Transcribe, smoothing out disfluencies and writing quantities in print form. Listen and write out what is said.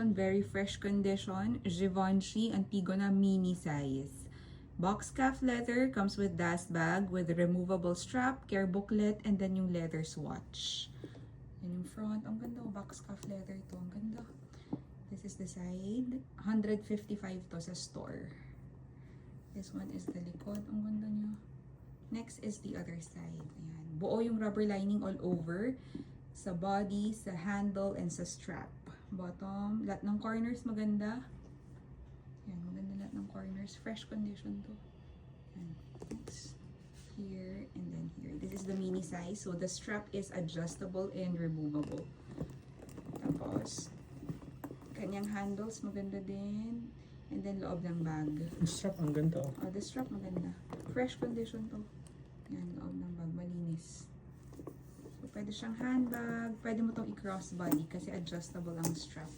one, very fresh condition. Givenchy Antigona mini size. Box calf leather, comes with dust bag with removable strap, care booklet, and then yung leather swatch. Yan yung front. Ang ganda. Box calf leather to. Ang ganda. This is the side. 155 to sa store. This one is the likod. Ang ganda niya. Next is the other side. Ayan. Buo yung rubber lining all over. Sa body, sa handle, and sa strap. Bottom. Lahat ng corners maganda. Ayan. Maganda lahat ng corners. Fresh condition to. Ayan. Next. Here and then here. This is the mini size. So the strap is adjustable and removable. Tapos, kanyang handles maganda din. And then loob ng bag. Yung strap ang ganda. Oh, the strap maganda. Fresh condition to. Yan, loob ng bag. Malinis. So, pwede siyang handbag. Pwede mo tong i-cross body kasi adjustable ang strap.